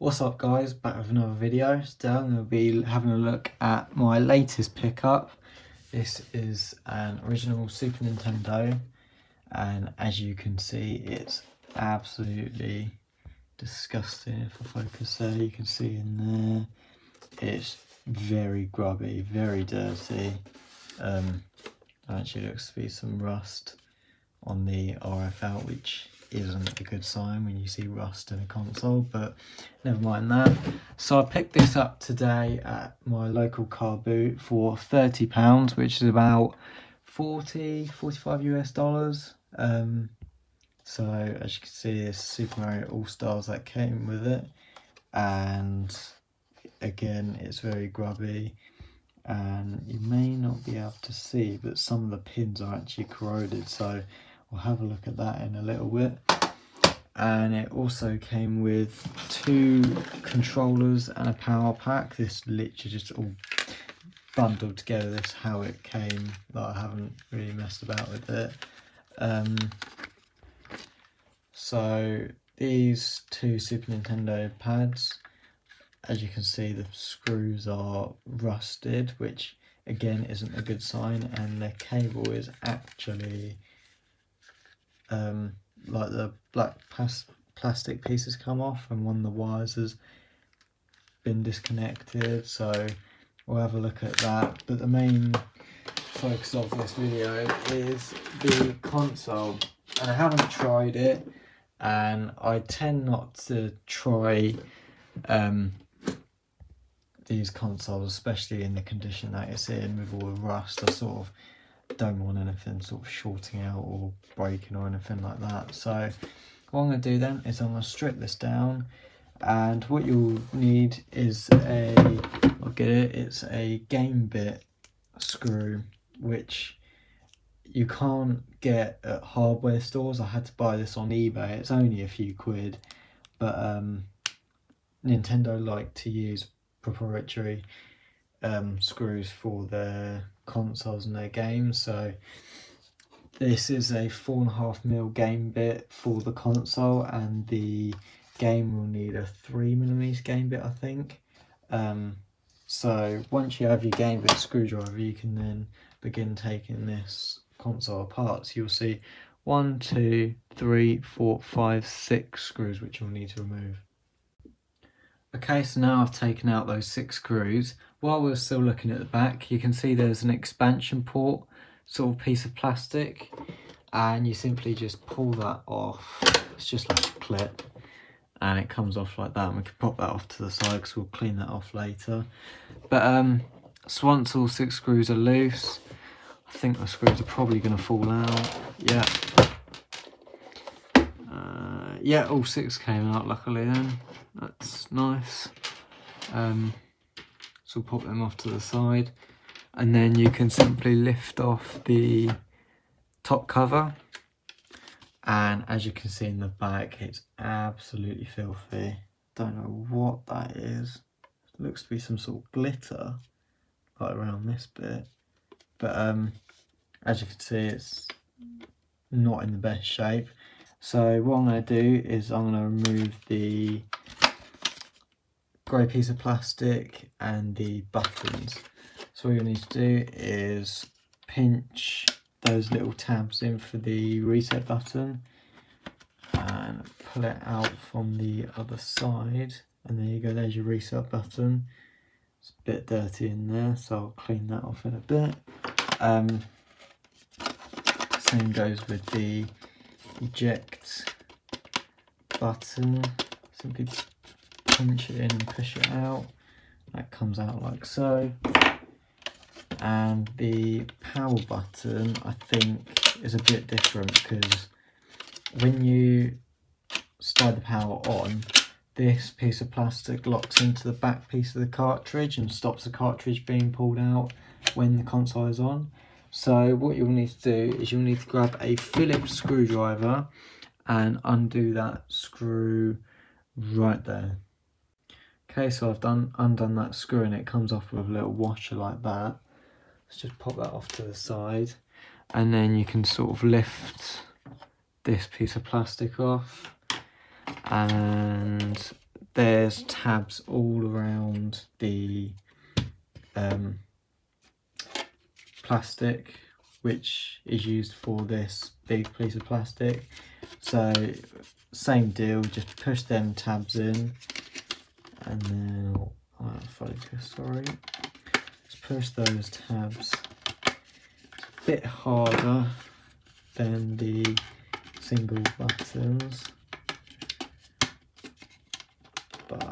What's up guys, back with another video. Today I'm going to be having a look at my latest pickup. This is an original Super Nintendo and as you can see it's absolutely disgusting. If I focus there, you can see in there it's very grubby, very dirty. Actually looks to be some rust on the RF out, which isn't a good sign when you see rust in a console, but never mind that. So I picked this up today at my local car boot for £30, which is about 45 US dollars. So as you can see, it's Super Mario All-Stars that came with it, and again it's very grubby, and you may not be able to see, but some of the pins are actually corroded, so we'll have a look at that in a little bit. And it also came with 2 controllers and a power pack. This literally just all bundled together. This is how it came, but I haven't really messed about with it. So these 2 Super Nintendo pads, as you can see, the screws are rusted, which again isn't a good sign, and the cable is actually like the black plastic pieces come off, and one of the wires has been disconnected, so we'll have a look at that. But the main focus of this video is the console, and I haven't tried it, and I tend not to try these consoles, especially in the condition that it's in with all the rust. I sort of don't want anything sort of shorting out or breaking or anything like that. So what I'm going to do then is I'm going to strip this down, and what you'll need is it's a game bit screw, which you can't get at hardware stores. I had to buy this on eBay. It's only a few quid, but Nintendo like to use proprietary screws for their consoles and their games. So this is a 4.5mm game bit for the console, and the game will need a 3mm game bit, I think. So once you have your game bit screwdriver, you can then begin taking this console apart. So you'll see 1, 2, 3, 4, 5, 6 screws which you'll need to remove. Okay, so now I've taken out those 6 screws. While we're still looking at the back, you can see there's an expansion port, sort of piece of plastic, and you simply just pull that off. It's just like a clip, and it comes off like that, and we can pop that off to the side because we'll clean that off later. But so once all 6 screws are loose, I think the screws are probably going to fall out. Yeah, all 6 came out luckily then. That's nice. So we'll pop them off to the side, and then you can simply lift off the top cover, and as you can see in the back, it's absolutely filthy. Don't know what that is. It looks to be some sort of glitter like around this bit, but as you can see, it's not in the best shape. So what I'm going to do is I'm going to remove the grey piece of plastic and the buttons. So what you need to do is pinch those little tabs in for the reset button and pull it out from the other side, and there you go, there's your reset button. It's a bit dirty in there, so I'll clean that off in a bit. Same goes with the eject button. Simply pinch it in and push it out. That comes out like so. And the power button, I think, is a bit different, because when you slide the power on, this piece of plastic locks into the back piece of the cartridge and stops the cartridge being pulled out when the console is on. So what you'll need to do is you'll need to grab a Phillips screwdriver and undo that screw right there. Okay, so I've undone that screw, and it comes off with a little washer like that. Let's just pop that off to the side, and then you can sort of lift this piece of plastic off, and there's tabs all around the plastic, which is used for this big piece of plastic. So same deal, just push them tabs in, and then I'll focus, sorry. Just push those tabs. It's a bit harder than the single buttons, but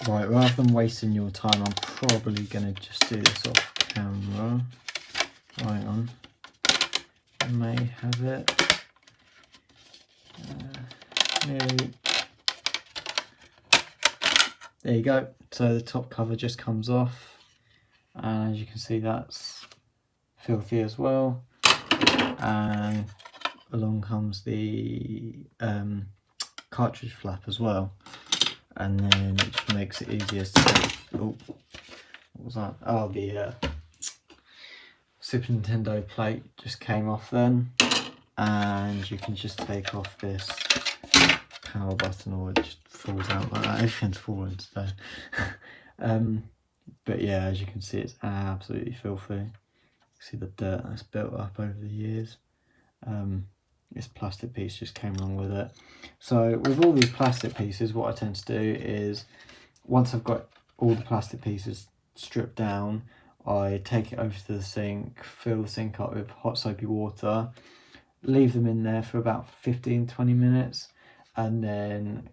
right, rather than wasting your time, I'm probably going to just do this off camera. Hang on, I may have it. Nearly. There you go. So the top cover just comes off, and as you can see, that's filthy as well. And along comes the cartridge flap as well. And then it just makes it easier to, oh, what was that? Oh, the Super Nintendo plate just came off then, and you can just take off this power button, or it just falls out like that. Everything's falling today. But yeah, as you can see, it's absolutely filthy. You see the dirt that's built up over the years. This plastic piece just came along with it. So with all these plastic pieces, what I tend to do is, once I've got all the plastic pieces stripped down, I take it over to the sink, fill the sink up with hot soapy water, leave them in there for about 15-20 minutes, and then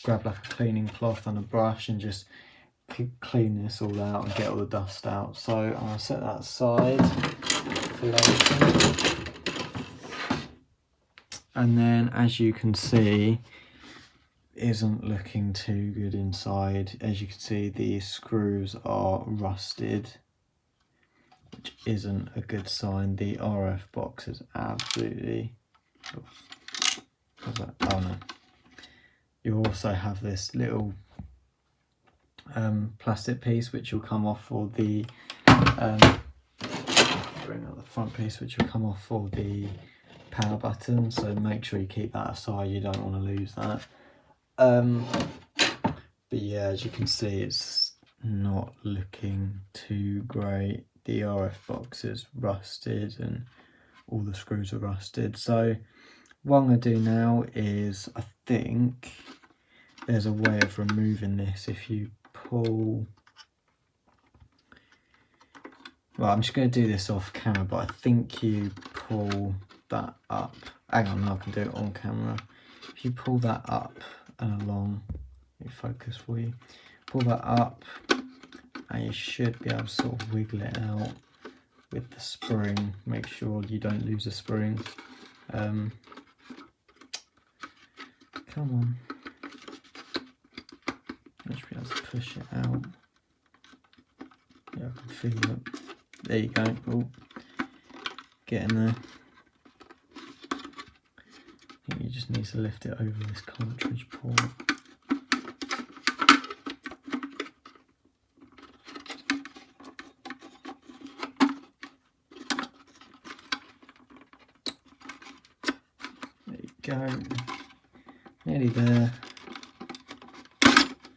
grab like a cleaning cloth and a brush and just clean this all out and get all the dust out. So I'm going to set that aside for later. And then, as you can see, isn't looking too good inside. As you can see, the screws are rusted, which isn't a good sign. The RF box is absolutely, what's that? Oh no. You also have this little plastic piece which will come off for the bring out the front piece, which will come off for the power button, so make sure you keep that aside, you don't want to lose that. But yeah, as you can see, it's not looking too great. The RF box is rusted and all the screws are rusted. So what I'm going to do now is, I think there's a way of removing this. If you pull, well, I'm just going to do this off camera, but I think you pull that up. Hang on, I can do it on camera. If you pull that up and along, let me focus for you. Pull that up, and you should be able to sort of wiggle it out with the spring. Make sure you don't lose the spring. Come on. I should be able to push it out. Yeah, I can feel it. There you go. Oh, get in there. I think you just need to lift it over this cartridge port. There you go. Nearly there.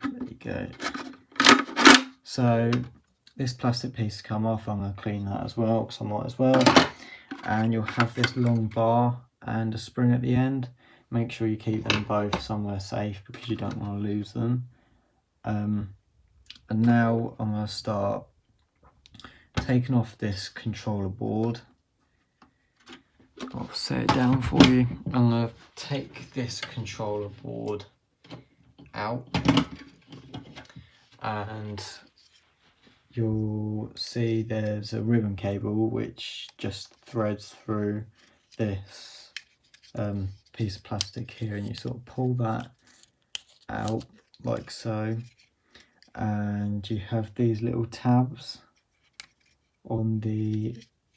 There you go. So this plastic piece has come off. I'm going to clean that as well, because I might as well. And you'll have this long bar and a spring at the end. Make sure you keep them both somewhere safe, because you don't want to lose them. And now I'm going to start taking off this controller board. I'll set it down for you. I'm going to take this controller board out, and you'll see there's a ribbon cable which just threads through this piece of plastic here, and you sort of pull that out like so, and you have these little tabs on the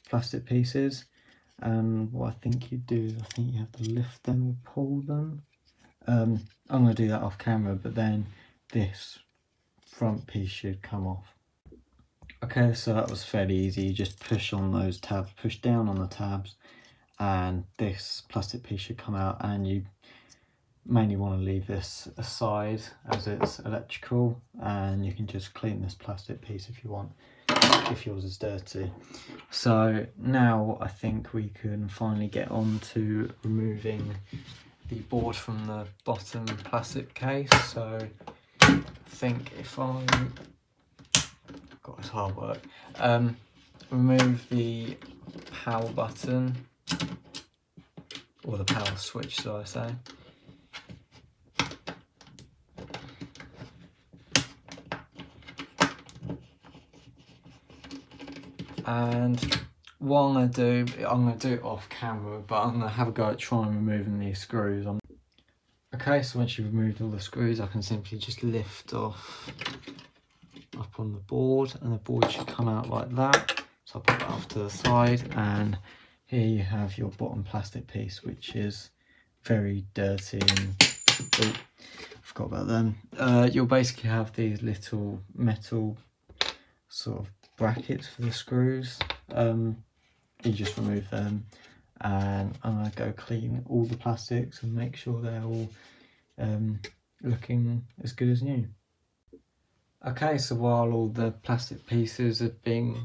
plastic pieces, and what I think you do is, I think you have to lift them or pull them. I'm going to do that off camera, but then this front piece should come off. Okay, so that was fairly easy. You just push on those tabs, push down on the tabs, and this plastic piece should come out, and you mainly want to leave this aside as it's electrical, and you can just clean this plastic piece if you want, if yours is dirty. So now I think we can finally get on to removing the board from the bottom plastic case. So I think if I got it's hard work, remove the power button, or the power switch should I say. And what I'm going to do it off camera, but I'm going to have a go at trying removing these screws. Okay, so once you've removed all the screws, I can simply just lift off up on the board, and the board should come out like that. So I'll put that off to the side, and here you have your bottom plastic piece, which is very dirty and oh, forgot about them. You'll basically have these little metal sort of brackets for the screws. You just remove them, and I'm going to go clean all the plastics and make sure they're all looking as good as new. Okay, so while all the plastic pieces are being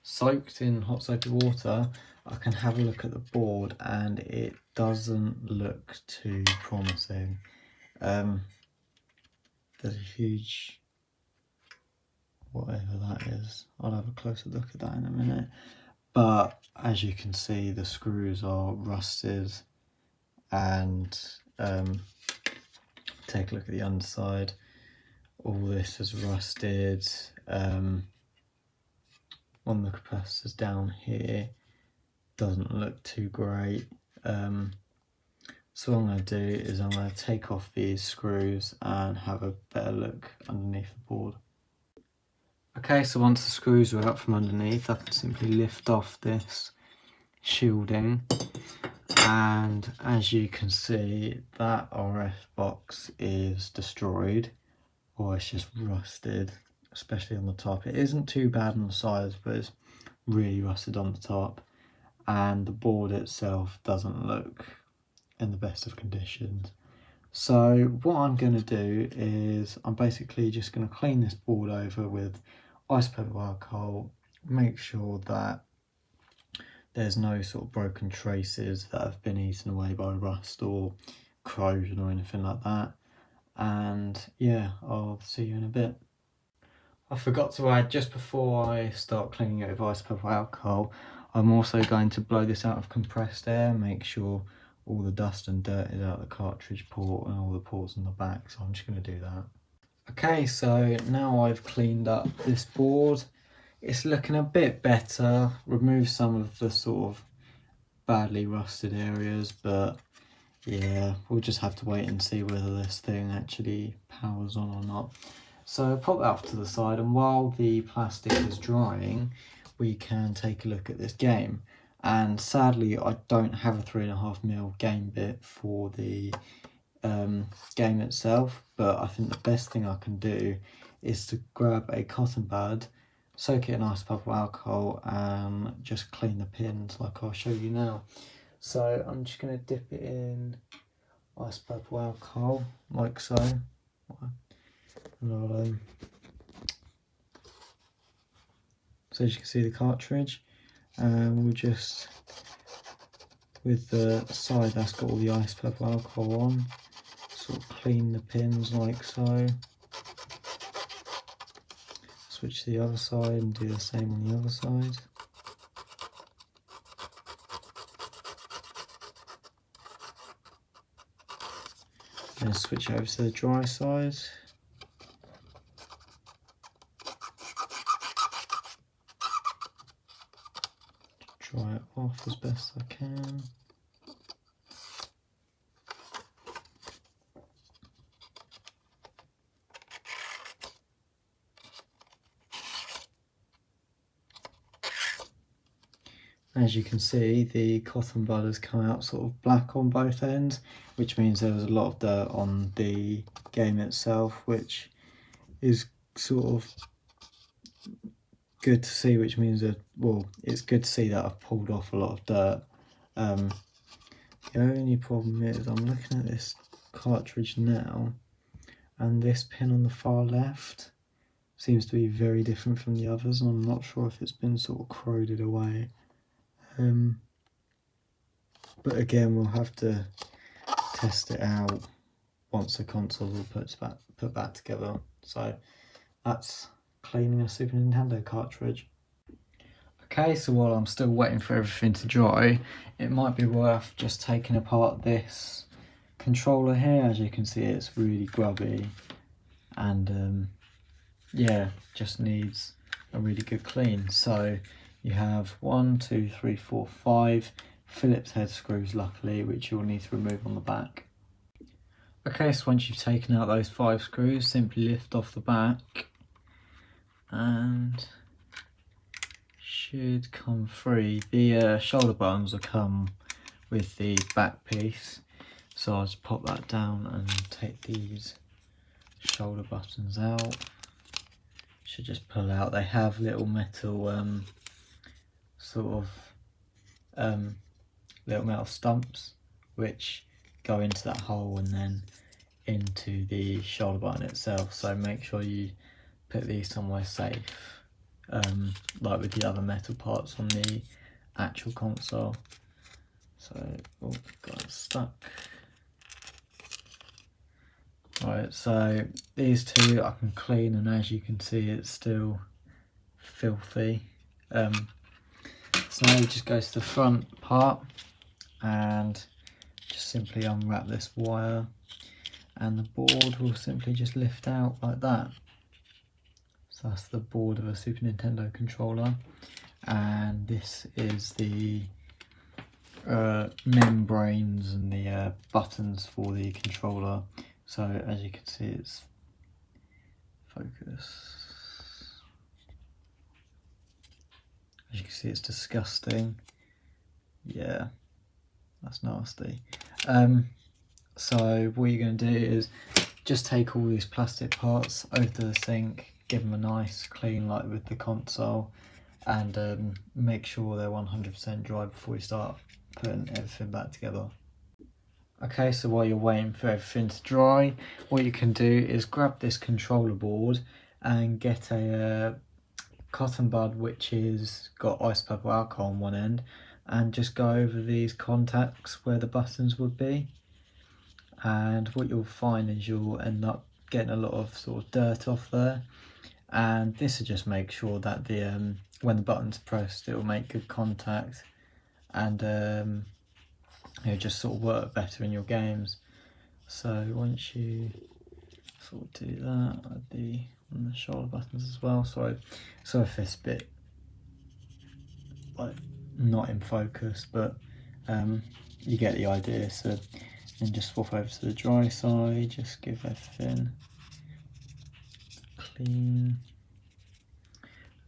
soaked in hot soapy water, I can have a look at the board, and it doesn't look too promising. There's a huge whatever that is. I'll have a closer look at that in a minute. But as you can see, the screws are rusted, and take a look at the underside. All this is rusted. One of the capacitors down here doesn't look too great. So what I'm going to do is I'm going to take off these screws and have a better look underneath the board. Okay, so once the screws are out from underneath, I can simply lift off this shielding, and as you can see, that RF box is destroyed, or it's just rusted, especially on the top. It isn't too bad on the sides, but it's really rusted on the top, and the board itself doesn't look in the best of conditions. So what I'm going to do is I'm basically just going to clean this board over with isopropyl alcohol, make sure that there's no sort of broken traces that have been eaten away by rust or corrosion or anything like that. And yeah, I'll see you in a bit. I forgot to add, just before I start cleaning it with isopropyl alcohol, I'm also going to blow this out of compressed air, make sure all the dust and dirt is out of the cartridge port and all the ports on the back, so I'm just going to do that. Okay, so now I've cleaned up this board, it's looking a bit better, removed some of the sort of badly rusted areas, but yeah, we'll just have to wait and see whether this thing actually powers on or not. So pop that off to the side, and while the plastic is drying, we can take a look at this game. And sadly, I don't have a 3.5mm game bit for the game itself, but I think the best thing I can do is to grab a cotton bud, soak it in isopropyl alcohol, and just clean the pins like I'll show you now. So I'm just going to dip it in isopropyl alcohol like so. So as you can see, the cartridge, and we'll just, with the side that's got all the isopropyl alcohol on, sort of clean the pins like so. Switch to the other side and do the same on the other side. Then switch over to the dry side. Dry it off as best I can. As you can see, the cotton bud has come out sort of black on both ends, which means there was a lot of dirt on the game itself, which is sort of good to see, which means that, well, it's good to see that I've pulled off a lot of dirt. The only problem is I'm looking at this cartridge now, and this pin on the far left seems to be very different from the others, and I'm not sure if it's been sort of corroded away. But again, we'll have to test it out once the console will put back together. So that's cleaning a Super Nintendo cartridge. Okay, so while I'm still waiting for everything to dry, it might be worth just taking apart this controller here. As you can see, it's really grubby, and yeah, just needs a really good clean. So you have 1, 2, 3, 4, 5 Phillips head screws, luckily, which you'll need to remove on the back. Okay, so once you've taken out those 5 screws, simply lift off the back and should come free. The shoulder buttons will come with the back piece, so I'll just pop that down and take these shoulder buttons out. Should just pull out. They have little metal little metal stumps which go into that hole and then into the shoulder button itself, so make sure you put these somewhere safe, like with the other metal parts on the actual console. So, oh, got it stuck. Right, so these two I can clean, and as you can see, it's still filthy. So now you just go to the front part and just simply unwrap this wire, and the board will simply just lift out like that. So that's the board of a Super Nintendo controller, and this is the membranes and the buttons for the controller. So as you can see, it's focus. As you can see, it's disgusting. Yeah, that's nasty. So what you're going to do is just take all these plastic parts over to the sink, give them a nice clean like with the console, and make sure they're 100% dry before you start putting everything back together. Okay, so while you're waiting for everything to dry, what you can do is grab this controller board and get a cotton bud which is got isopropyl alcohol on one end, and just go over these contacts where the buttons would be. And what you'll find is you'll end up getting a lot of sort of dirt off there, and this will just make sure that the when the button's pressed, it will make good contact, and it'll just sort of work better in your games. So once you sort of do that, on the shoulder buttons as well. So if this bit like not in focus, but you get the idea. So then just swap over to the dry side, just give everything clean.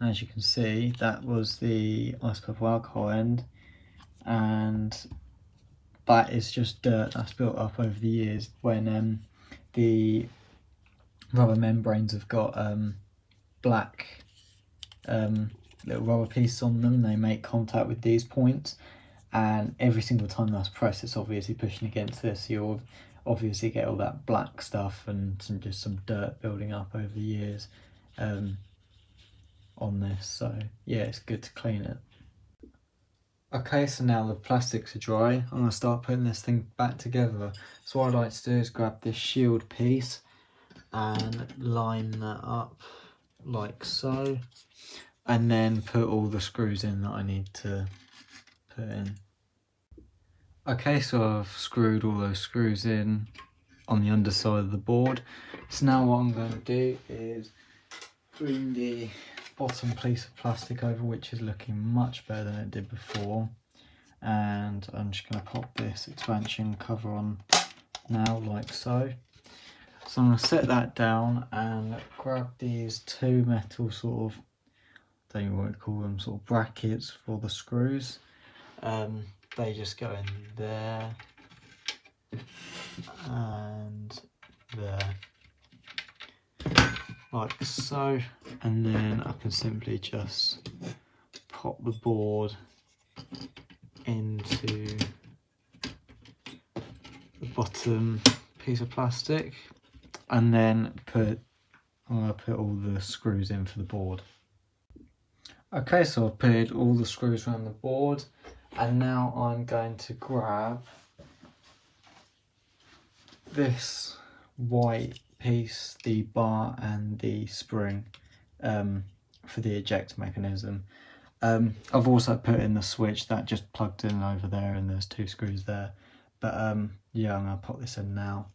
And as you can see, that was the isopropyl alcohol end, and that is just dirt that's built up over the years when the rubber membranes have got black little rubber pieces on them. They make contact with these points, and every single time that's pressed, it's obviously pushing against this. You'll obviously get all that black stuff and just some dirt building up over the years on this. So yeah, it's good to clean it. Okay, so now the plastics are dry, I'm going to start putting this thing back together. So what I like to do is grab this shield piece and line that up like so, and then put all the screws in that I need to put in. Okay, so I've screwed all those screws in on the underside of the board. So now what I'm going to do is bring the bottom piece of plastic over, which is looking much better than it did before, and I'm just going to pop this expansion cover on now like so. So I'm going to set that down and grab these two metal sort of, I don't know what to call them, sort of brackets for the screws, They just go in there and there, like so, and then I can simply just pop the board into the bottom piece of plastic, and then I'll put all the screws in for the board. Okay, so I've put all the screws around the board, and now I'm going to grab this white piece, the bar and the spring for the eject mechanism. I've also put in the switch that just plugged in over there, and there's 2 screws there, but yeah, I'm going to pop this in now.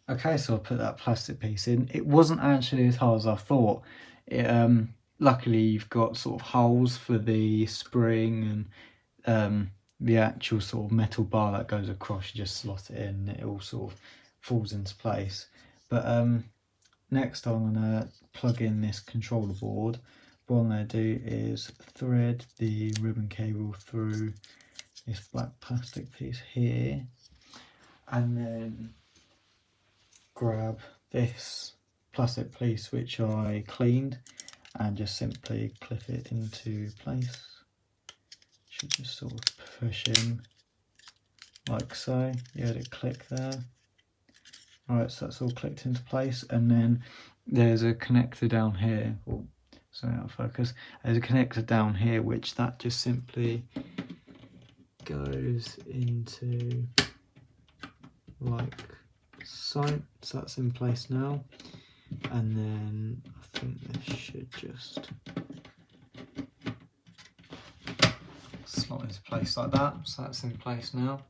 Okay, so I put that plastic piece in. It wasn't actually as hard as I thought. Luckily you've got sort of holes for the spring, and the actual sort of metal bar that goes across, you just slot it in and it all sort of falls into place. But next I'm going to plug in this controller board. What I'm going to do is thread the ribbon cable through this black plastic piece here, and then grab this plastic piece which I cleaned and just simply clip it into place. Should just sort of push in like so. You had it click there. Alright, so that's all clicked into place, and then there's a connector down here. Oh, sorry, out of focus. There's a connector down here which that just simply goes into like so. So that's in place now, and then I think this should just slot into place like that. So that's in place now.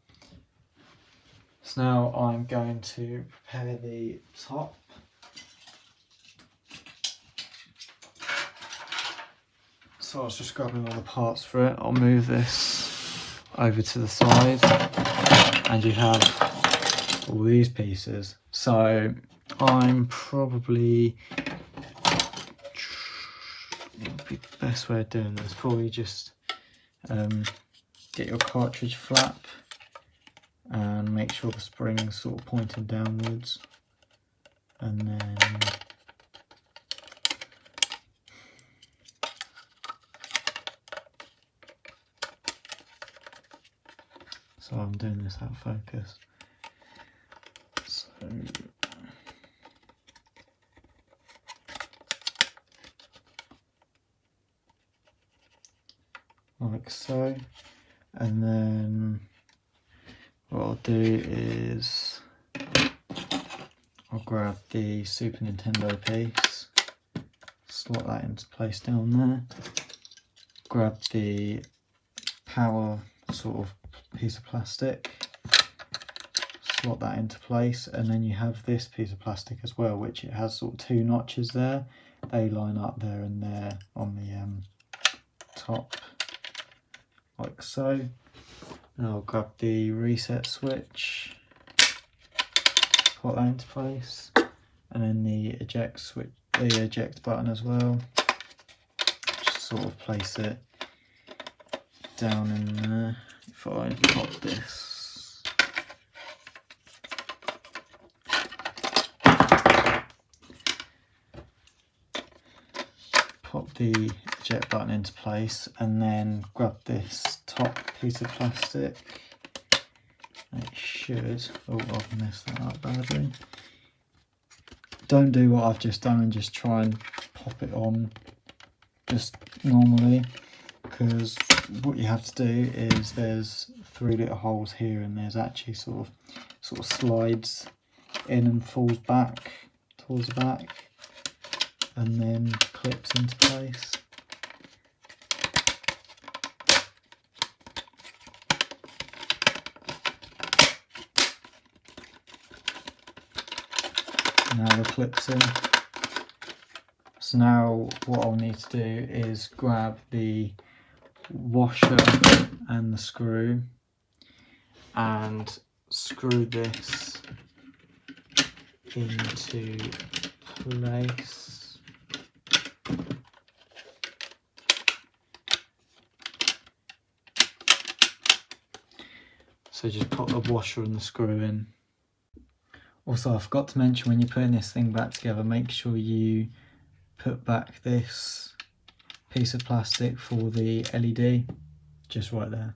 So now I'm going to prepare the top. So I was just grabbing all the parts for it. I'll move this over to the side, and you have all these pieces. So I'm probably, the best way of doing this, probably just get your cartridge flap and make sure the spring's sort of pointing downwards, and then so I'm doing this out of focus. So like so, and then what I'll do is I'll grab the Super Nintendo piece, slot that into place down there, grab the power sort of piece of plastic, slot that into place, and then you have this piece of plastic as well, which it has sort of 2 notches there. They line up there and there on the top, like so. And I'll grab the reset switch, put that into place, and then the eject switch, the eject button as well. Just sort of place it down in there. If I pop this, pop the eject button into place, and then grab this top piece of plastic. It should, oh, I've messed that up badly. Don't do what I've just done and just try and pop it on just normally, because what you have to do is there's 3 little holes here, and there's actually sort of slides in and falls back towards the back, and then clips into place. Now the clips in. So now what I'll need to do is grab the washer and the screw and screw this into place. So just pop the washer and the screw in. Also, I forgot to mention, when you're putting this thing back together, make sure you put back this piece of plastic for the LED, just right there.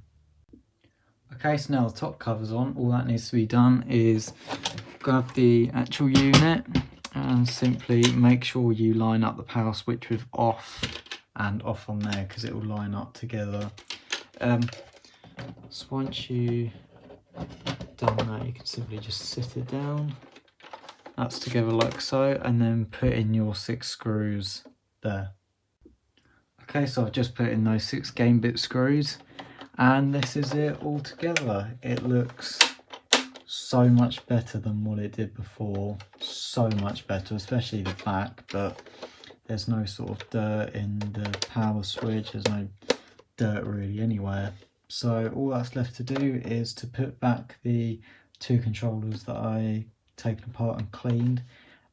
Okay, so now the top cover's on. All that needs to be done is grab the actual unit and simply make sure you line up the power switch with off and off on there, because it will line up together. So once you done that, you can simply just sit it down. That's together like so, and then put in your 6 screws there. Okay, so I've just put in those 6 game bit screws, and this is it all together. It looks so much better than what it did before, so much better, especially the back, but there's no sort of dirt in the power switch, there's no dirt really anywhere. So all that's left to do is to put back the 2 controllers that I taken apart and cleaned,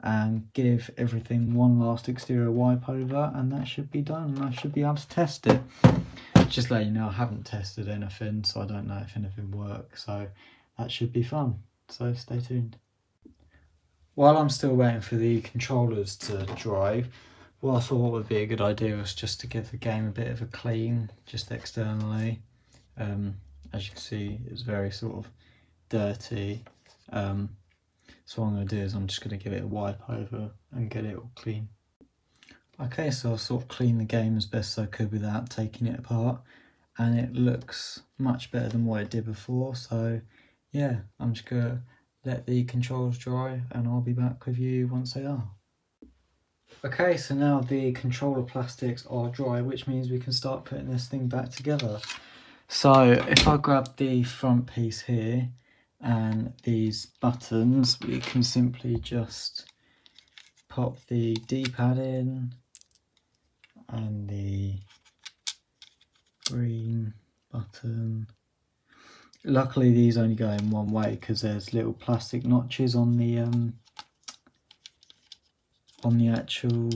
and give everything one last exterior wipe over, and that should be done. I should be able to test it. Just let you know, I haven't tested anything, so I don't know if anything works, so that should be fun, so stay tuned. While I'm still waiting for the controllers to dry, what I thought would be a good idea was just to give the game a bit of a clean, just externally. As you can see, it's very sort of dirty. So what I'm going to do is I'm just going to give it a wipe over and get it all clean. Okay, so I've sort of cleaned the game as best I could without taking it apart, and it looks much better than what it did before. So yeah, I'm just going to let the controls dry and I'll be back with you once they are. Okay, so now the controller plastics are dry, which means we can start putting this thing back together. So if I grab the front piece here and these buttons, we can simply just pop the D-pad in and the green button. Luckily these only go in one way because there's little plastic notches on the actual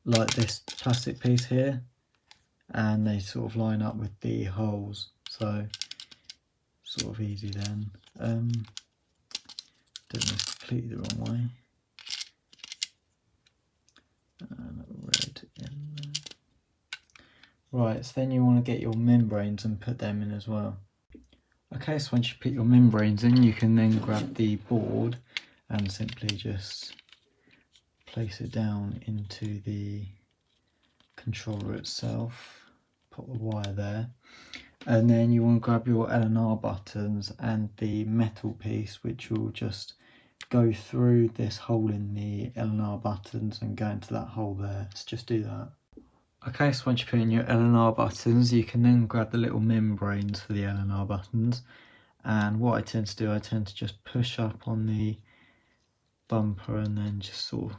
like this plastic piece here, and they sort of line up with the holes, so sort of easy then. Don't know, completely the wrong way. Red in there. Right, so then you want to get your membranes and put them in as well. Okay, so once you put your membranes in, you can then grab the board and simply just place it down into the controller itself. Put the wire there, and then you want to grab your L and R buttons and the metal piece, which will just go through this hole in the L and R buttons and go into that hole there. So just do that. Okay, so once you put in your L and R buttons, you can then grab the little membranes for the L and R buttons, and what I tend to do, I tend to just push up on the bumper and then just sort of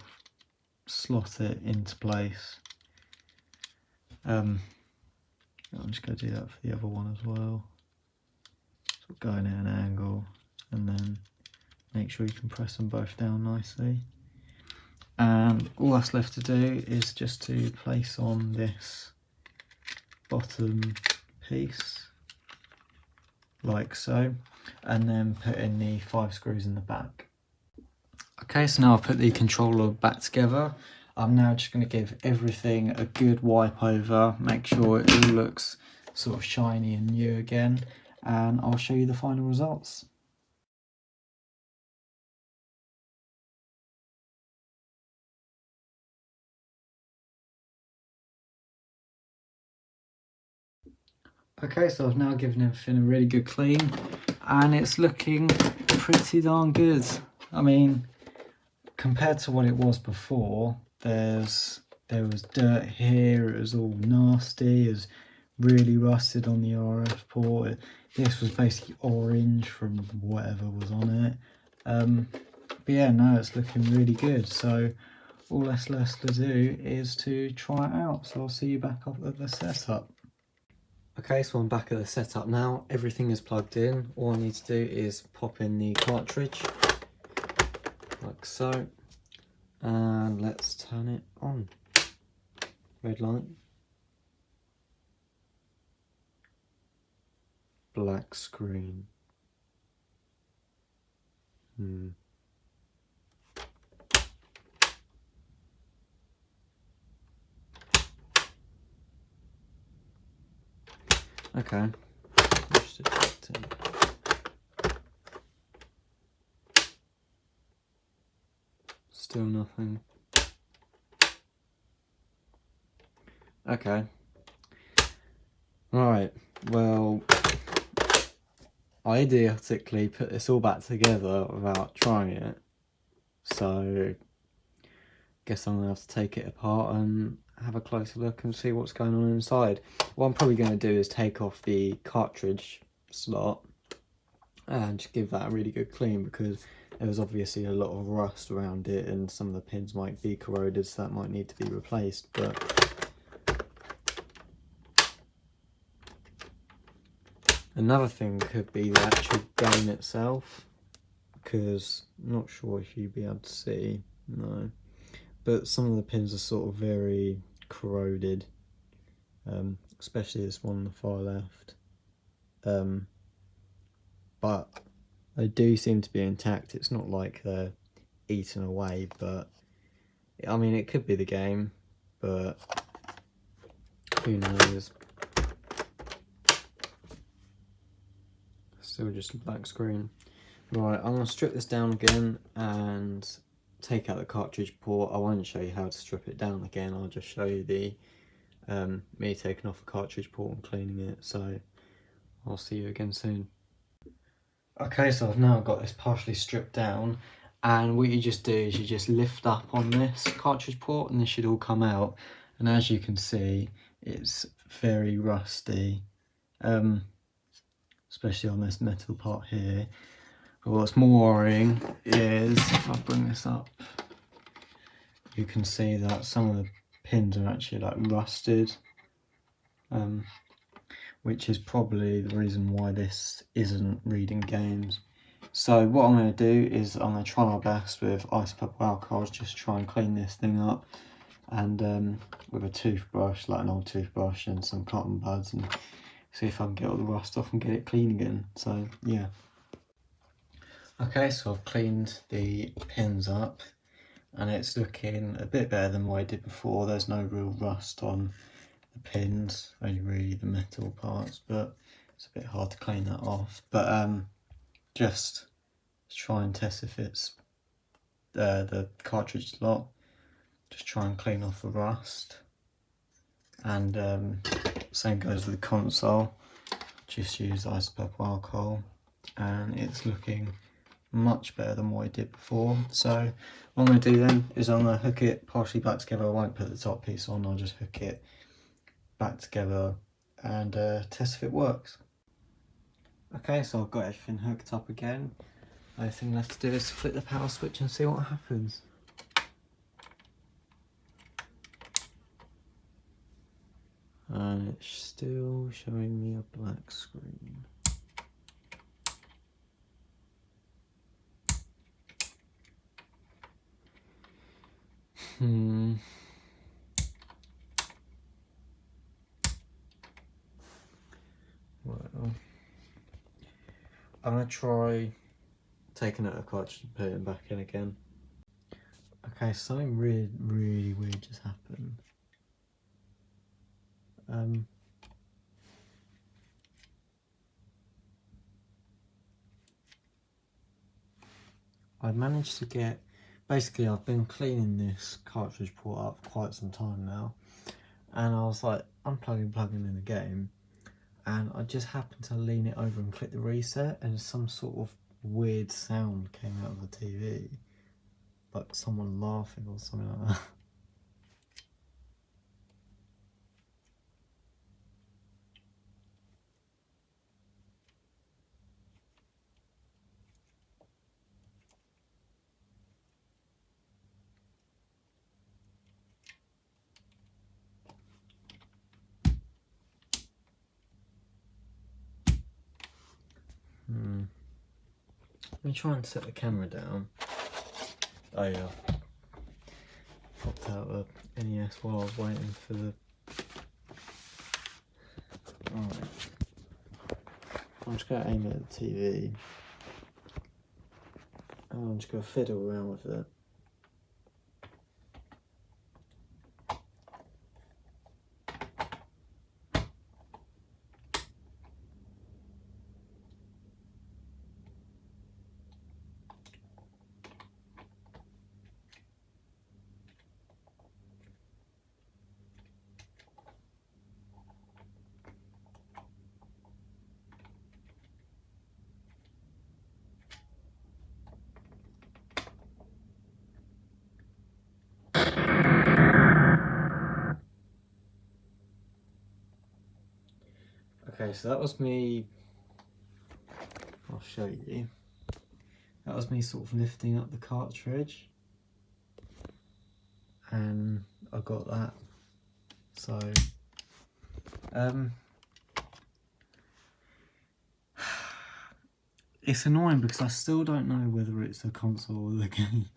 slot it into place. I'm just going to do that for the other one as well. Sort of going at an angle, and then make sure you can press them both down nicely. And all that's left to do is just to place on this bottom piece, like so, and then put in the 5 screws in the back. Okay, so now I've put the controller back together. I'm now just going to give everything a good wipe over, make sure it all looks sort of shiny and new again, and I'll show you the final results. Okay, so I've now given everything a really good clean, and it's looking pretty darn good. I mean, compared to what it was before, there was dirt here, it was all nasty, it was really rusted on the RF port. This was basically orange from whatever was on it. But yeah, now it's looking really good. So all that's left to do is to try it out. So I'll see you back up at the setup. Okay, so I'm back at the setup now. Everything is plugged in. All I need to do is pop in the cartridge, like so. And let's turn it on. Red light. black screen. Okay. Still nothing. Okay. Right, well, I idiotically put this all back together without trying it. So, guess I'm going to have to take it apart and have a closer look and see what's going on inside. What I'm probably going to do is take off the cartridge slot and just give that a really good clean, because there was obviously a lot of rust around it and some of the pins might be corroded, so that might need to be replaced. But another thing could be the actual game itself, because I'm not sure if you'd be able to see, no, but some of the pins are sort of very corroded, especially this one on the far left, but they do seem to be intact. It's not like they're eaten away, but I mean, it could be the game, but who knows. Still just a black screen. Right, I'm going to strip this down again and take out the cartridge port. I won't show you how to strip it down again, I'll just show you the me taking off the cartridge port and cleaning it. So I'll see you again soon. Okay, so I've now got this partially stripped down, and what you just do is you just lift up on this cartridge port and this should all come out. And as you can see, it's very rusty, especially on this metal part here. But what's more worrying is, if I bring this up, you can see that some of the pins are actually like rusted, which is probably the reason why this isn't reading games. So what I'm going to do is I'm going to try my best with ice purple alcohols, just try and clean this thing up, and with a toothbrush, like an old toothbrush and some cotton buds, and see if I can get all the rust off and get it clean again. So yeah. Okay, so I've cleaned the pins up and it's looking a bit better than what I did before. There's no real rust on the pins, only really the metal parts, but it's a bit hard to clean that off. But just try and test if it's the cartridge slot. Just try and clean off the rust, and same goes with the console. Just use ice purple alcohol, and it's looking much better than what I did before. So what I'm going to do then is I'm going to hook it partially back together. I won't put the top piece on, I'll just hook it back together and test if it works. Okay, so I've got everything hooked up again. The only thing left to do is flip the power switch and see what happens. And it's still showing me a black screen. Well, I'm going to try taking out a cartridge and putting it back in again. Okay, something really weird just happened. I managed to get, basically I've been cleaning this cartridge port up for quite some time now, and I was like unplugging, plugging in the game, and I just happened to lean it over and click the reset, and some sort of weird sound came out of the TV, like someone laughing or something like that. Let me try and set the camera down. Oh yeah, popped out the NES while I was waiting for the... Alright. I'm just going to aim it at the TV. And I'm just going to fiddle around with it. Okay, so that was me, I'll show you. That was me sort of lifting up the cartridge. And I got that. So, it's annoying because I still don't know whether it's the console or the game.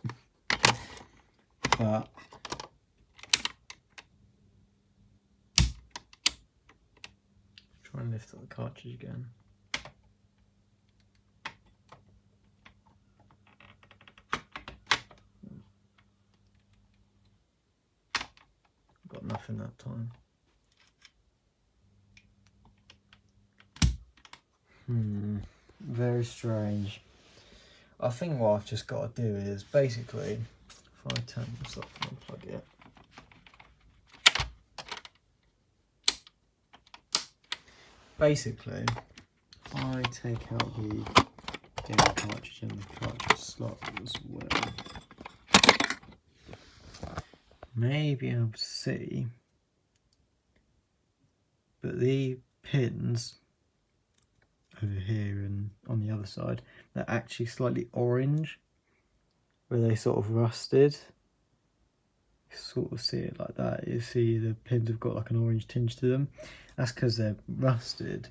But try and lift up the cartridge again. Got nothing that time. Very strange. I think what I've just got to do is basically, if I turn this up and unplug it. Basically, if I take out the game cartridge and the cartridge slot as well, may be able to see, but the pins over here and on the other side, they're actually slightly orange, where they sort of rusted. You sort of see it like that. You see the pins have got like an orange tinge to them. That's because they're rusted,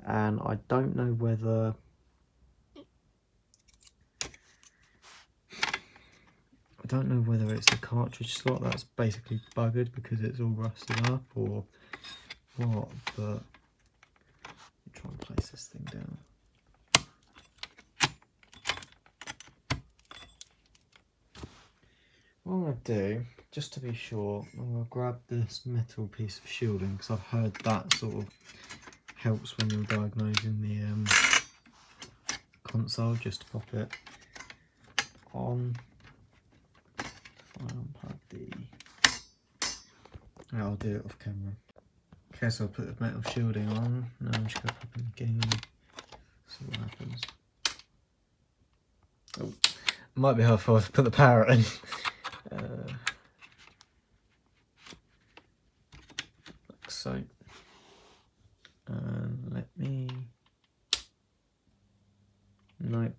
and I don't know whether it's the cartridge slot that's basically buggered because it's all rusted up or what, but try and place this thing down. What I'm going to do, just to be sure, I'm going to grab this metal piece of shielding because I've heard that sort of helps when you're diagnosing the console, just to pop it on. If I unplug I'll do it off camera. Okay, so I'll put the metal shielding on. Now I'm just going to pop in the game, see what happens. Oh, might be helpful to put the power in. Like so. And let me... Nope.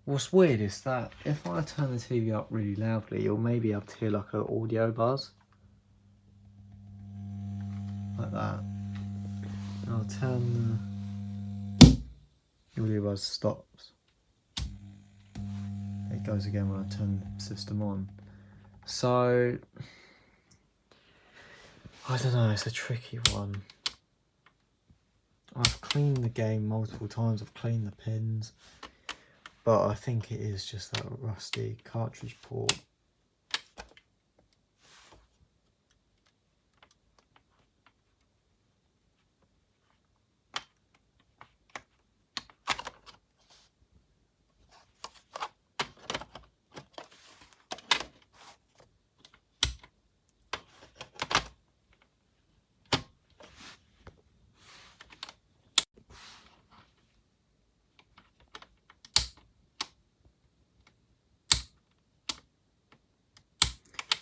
What's weird is that if I turn the TV up really loudly, you'll maybe able to hear like an audio buzz. Like that. And I'll turn the audio buzz stops. It goes again when I turn the system on. So, I don't know, it's a tricky one. I've cleaned the game multiple times, I've cleaned the pins, but I think it is just that rusty cartridge port.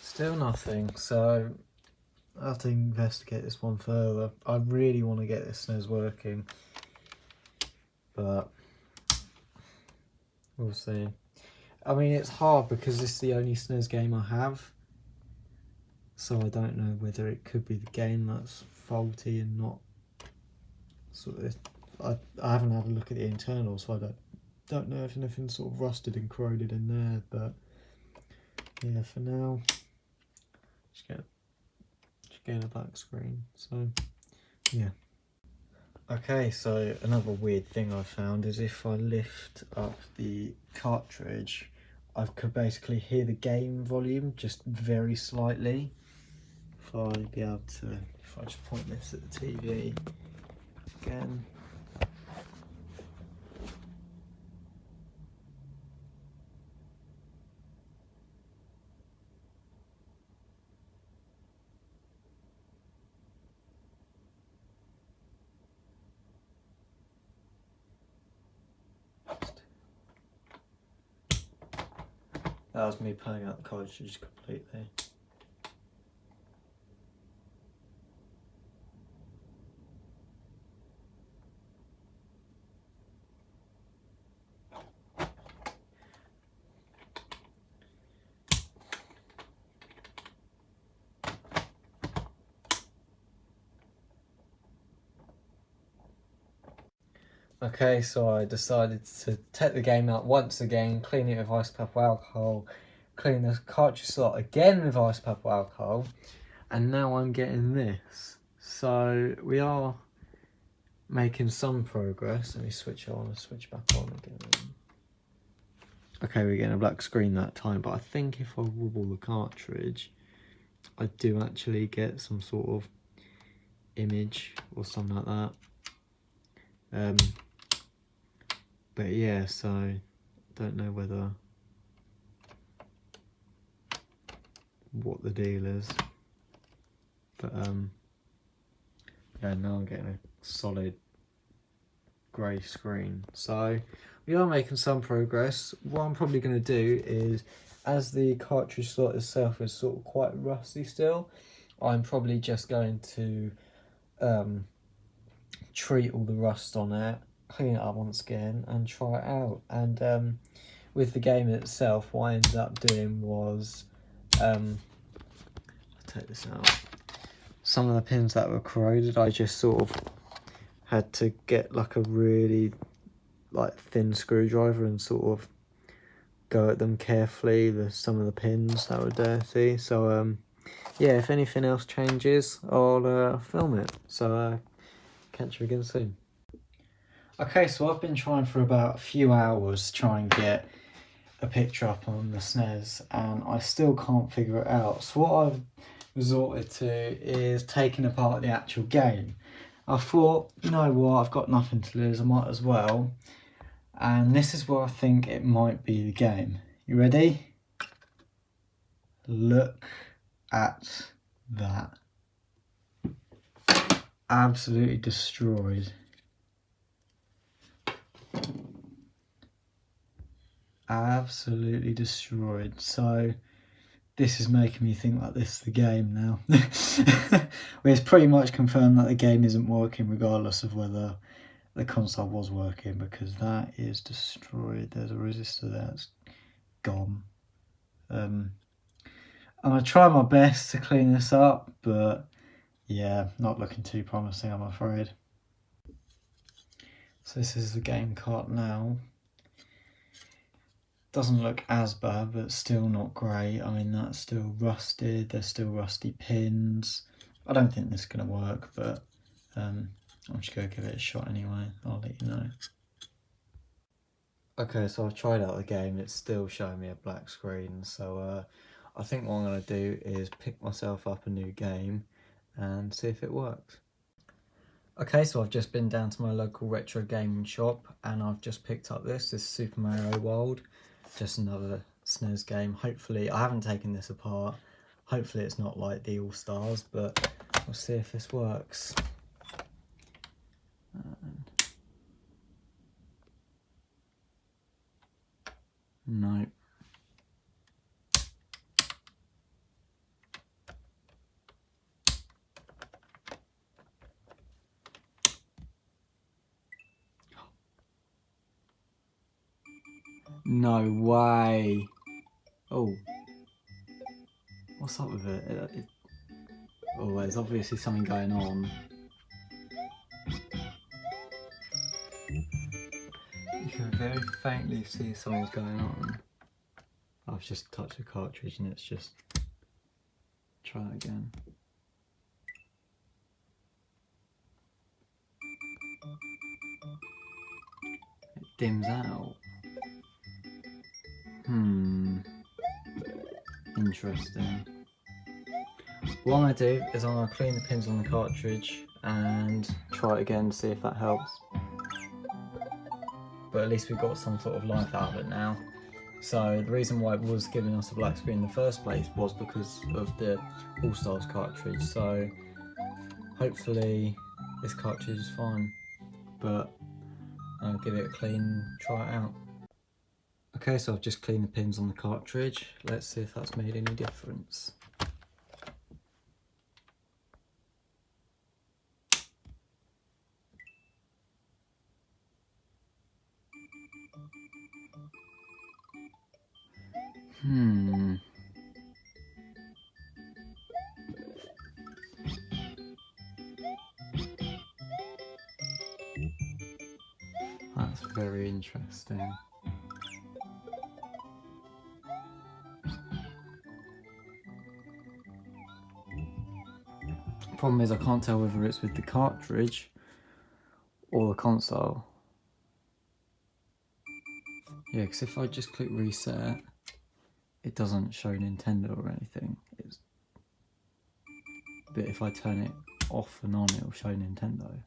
Still nothing, so I have to investigate this one further. I really want to get this SNES working, but we'll see. I mean, it's hard because this is the only SNES game I have, so I don't know whether it could be the game that's faulty and not sort of. I haven't had a look at the internals, so I don't know if anything's sort of rusted and corroded in there. But yeah, for now, just get a black screen. So yeah. Okay, so another weird thing I found is if I lift up the cartridge, I could basically hear the game volume just very slightly. If I be able to, if I just point this at the TV again. That was me pulling out the cartridge completely. Okay, so I decided to take the game out once again, clean it with ice purple alcohol, clean the cartridge slot again with ice purple alcohol, and now I'm getting this. So we are making some progress. Let me switch on and switch back on again. Okay, we're getting a black screen that time, but I think if I wobble the cartridge, I do actually get some sort of image or something like that. But yeah, so I don't know what the deal is, but yeah, now I'm getting a solid grey screen. So we are making some progress. What I'm probably going to do is, as the cartridge slot itself is sort of quite rusty still, I'm probably just going to treat all the rust on it, clean it up once again, and try it out. And with the game itself, what I ended up doing was, I'll take this out. Some of the pins that were corroded, I just sort of had to get like a really thin screwdriver and sort of go at them carefully. There's some of the pins that were dirty. So yeah, if anything else changes, I'll film it. So catch you again soon. Okay, so I've been trying for about a few hours to try and get a picture up on the SNES, and I still can't figure it out. So what I've resorted to is taking apart the actual game. I thought, you know what, I've got nothing to lose, I might as well. And this is where I think it might be the game. You ready? Look at that. Absolutely destroyed. Absolutely destroyed. So this is making me think that this is the game now. Well, it's pretty much confirmed that the game isn't working regardless of whether the console was working, because that is destroyed. There's a resistor there, it's gone. I'm going to try my best to clean this up, but yeah, not looking too promising, I'm afraid. So this is the game cart now. Doesn't look as bad, but still not great. I mean, that's still rusted, there's still rusty pins. I don't think this is going to work, but I'm just going to give it a shot anyway. I'll let you know. Okay, so I've tried out the game, it's still showing me a black screen, so I think what I'm going to do is pick myself up a new game and see if it works. Okay, so I've just been down to my local retro gaming shop and I've just picked up this Super Mario World. Just another SNES game. Hopefully, I haven't taken this apart. Hopefully it's not like the All-Stars, but we'll see if this works. No. No way. Oh. What's up with it? Oh, there's obviously something going on. You can very faintly see something's going on. I've just touched the cartridge and it's just... Try it again. dims out. Interesting. What I'm going to do is I'm going to clean the pins on the cartridge and try it again to see if that helps. But at least we've got some sort of life out of it now. So the reason why it was giving us a black screen in the first place was because of the All Stars cartridge. So hopefully this cartridge is fine, but I'll give it a clean, try it out. Okay, so I've just cleaned the pins on the cartridge. Let's see if that's made any difference. That's very interesting. Problem is I can't tell whether it's with the cartridge or the console. Yeah, because if I just click reset, it doesn't show Nintendo or anything. But if I turn it off and on, it'll show Nintendo.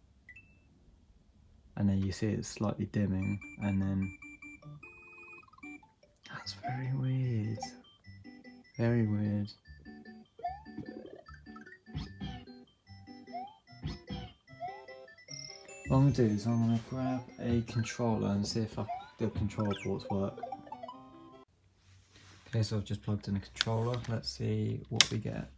And then you see it's slightly dimming, and then... That's very weird. Very weird. What I'm going to do is I'm going to grab a controller and see if the control ports work. Okay, so I've just plugged in a controller. Let's see what we get.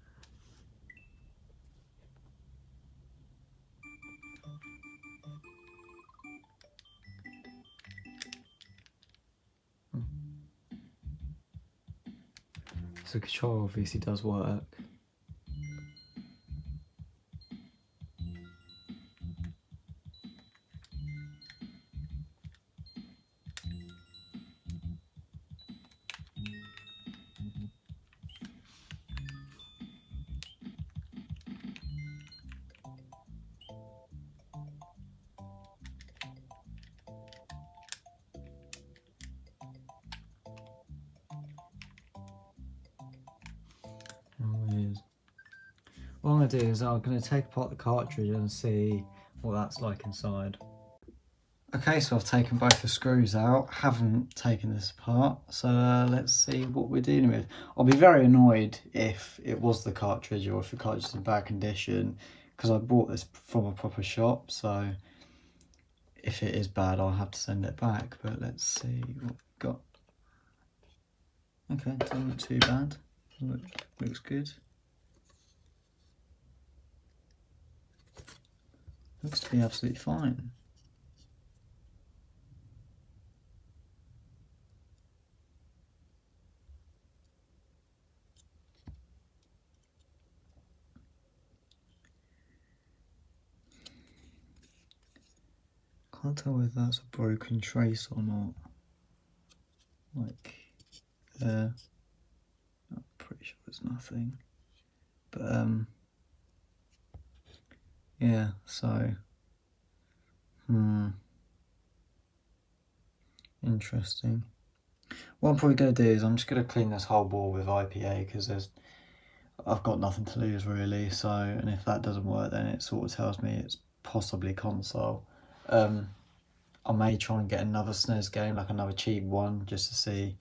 So the controller obviously does work. What I'm going to do is I'm going to take apart the cartridge and see what that's like inside. Okay, so I've taken both the screws out, haven't taken this apart, so let's see what we're dealing with. I'll be very annoyed if it was the cartridge or if the cartridge is in bad condition, because I bought this from a proper shop, so if it is bad I'll have to send it back, but let's see what we've got. Okay, doesn't look too bad, looks good. Looks to be absolutely fine. Can't tell whether that's a broken trace or not. Like there. I'm pretty sure it's nothing. But yeah, so interesting. What I'm probably going to do is I'm just going to clean this whole board with IPA, because I've got nothing to lose really. So, and if that doesn't work, then it sort of tells me it's possibly console. I may try and get another SNES game, like another cheap one, just to see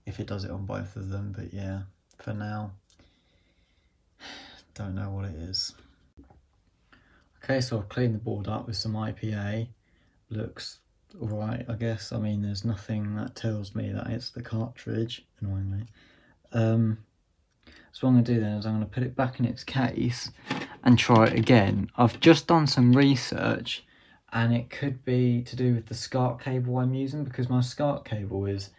if it does it on both of them. But yeah, for now, don't know what it is. Okay, so I've cleaned the board up with some IPA. Looks alright, I guess. I mean, there's nothing that tells me that it's the cartridge, annoyingly. So what I'm going to do then is I'm going to put it back in its case and try it again. I've just done some research, and it could be to do with the SCART cable I'm using, because my SCART cable is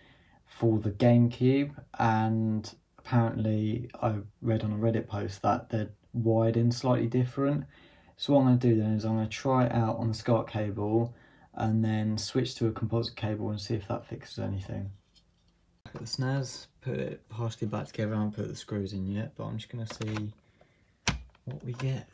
for the GameCube, and apparently I read on a Reddit post that they're wired in slightly different. So what I'm going to do then is I'm going to try it out on the SCART cable and then switch to a composite cable and see if that fixes anything. Put the SNES, put it partially back together. I haven't put the screws in yet, but I'm just going to see what we get.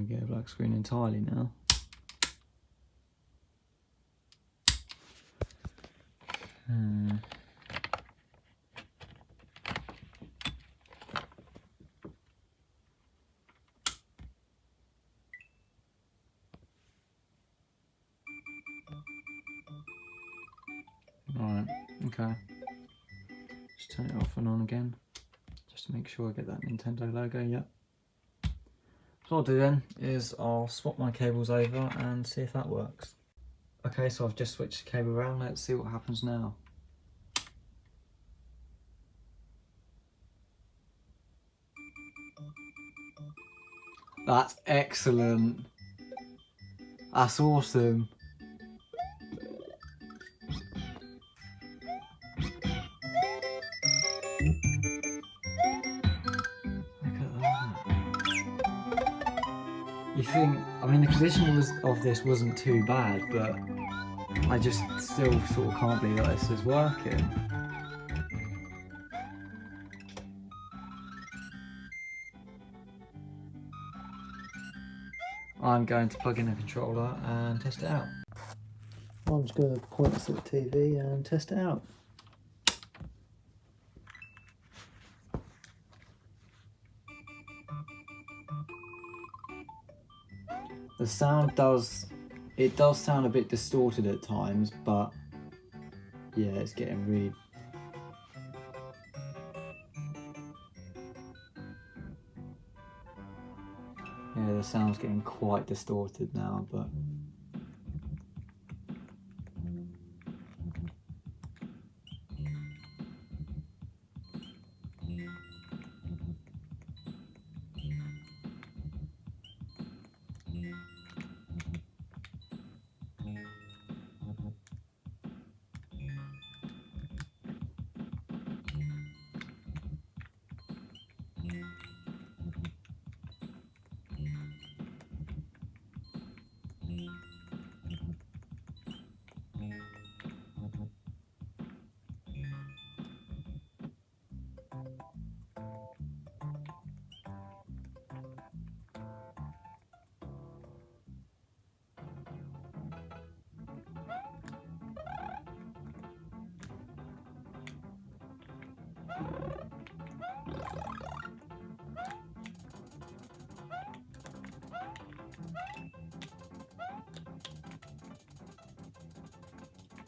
going to get a black screen entirely now. Right, okay. Just turn it off and on again, just to make sure I get that Nintendo logo, yep. So what I'll do then is I'll swap my cables over and see if that works. Okay, so I've just switched the cable around, let's see what happens now. That's excellent. That's awesome. Look at that. You think, I mean, the condition of this wasn't too bad, but I just still sort of can't believe that this is working. I'm going to plug in a controller and test it out. I'm just going to point this at the TV and test it out. The sound does sound a bit distorted at times, but yeah, it's getting really... Yeah, the sound's getting quite distorted now, but...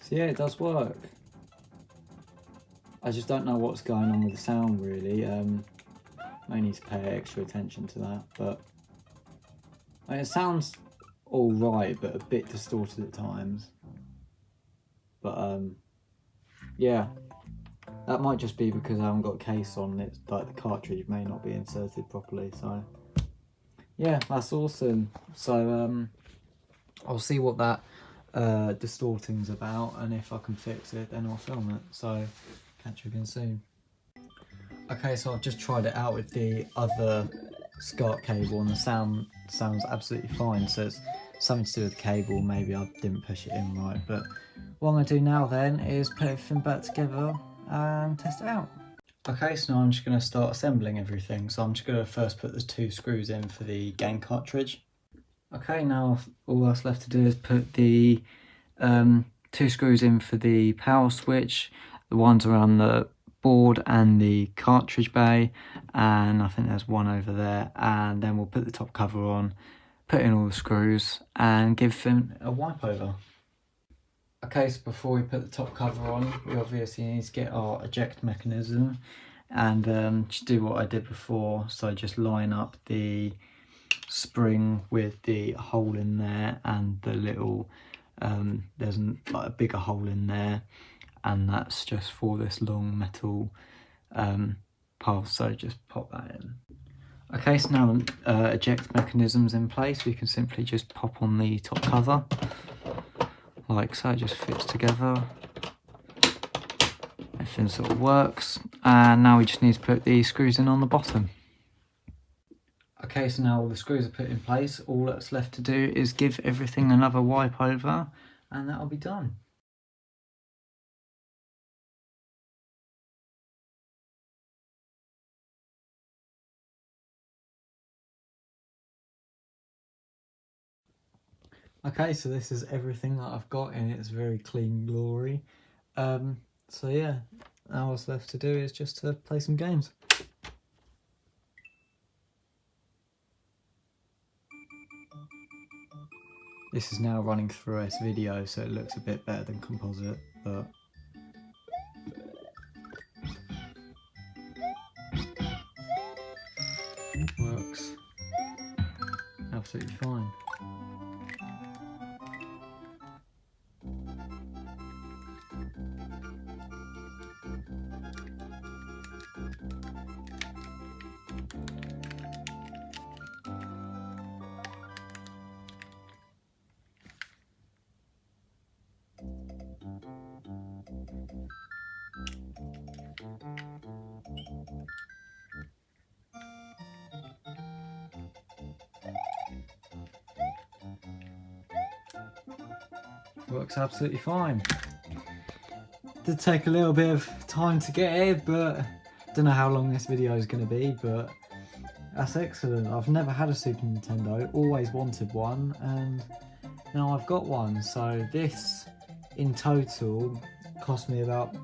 So yeah, it does work. I just don't know what's going on with the sound really. I need to pay extra attention to that, but I mean, it sounds alright, but a bit distorted at times. But yeah, that might just be because I haven't got a case on it, like the cartridge may not be inserted properly, so yeah, that's awesome. So I'll see what that distorting's about, and if I can fix it then I'll film it. So catch you again soon. Okay, so I've just tried it out with the other SCART cable and the sound sounds absolutely fine, so it's something to do with the cable. Maybe I didn't push it in right, but what I'm going to do now then is put everything back together and test it out. Okay, so now I'm just going to start assembling everything. So I'm just going to first put the 2 screws in for the game cartridge. Okay, now all that's left to do is put the 2 screws in for the power switch, the ones around the board and the cartridge bay, and I think there's one over there, and then we'll put the top cover on, put in all the screws and give them a wipe over. Okay, so before we put the top cover on, we obviously need to get our eject mechanism and just do what I did before, so just line up the spring with the hole in there and the little there's like a bigger hole in there, and that's just for this long metal path, so just pop that in. Okay, so now the eject mechanism's in place, we can simply just pop on the top cover like so. It just fits together, everything sort of works, and now we just need to put the screws in on the bottom. Okay, so now all the screws are put in place, all that's left to do is give everything another wipe over and that'll be done. Okay, so this is everything that I've got in its very clean glory. So yeah, now what's left to do is just to play some games. This is now running through S video, so it looks a bit better than composite, but it works absolutely fine. Works absolutely fine. Did take a little bit of time to get it, but don't know how long this video is going to be, but that's excellent. I've never had a Super Nintendo, always wanted one, and now I've got one. So this in total cost me about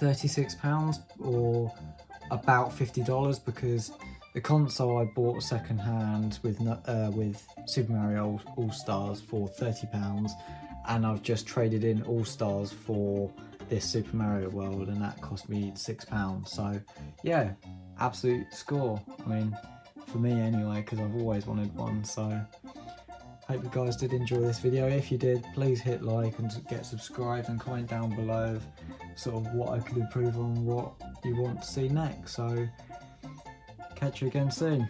£36 or about $50, because the console I bought second hand with Super Mario All-Stars for £30, and I've just traded in All-Stars for this Super Mario World, and that cost me £6. So yeah, absolute score. I mean, for me anyway, because I've always wanted one. So hope you guys did enjoy this video. If you did, please hit like and get subscribed, and comment down below sort of what I could improve on, what you want to see next. So catch you again soon.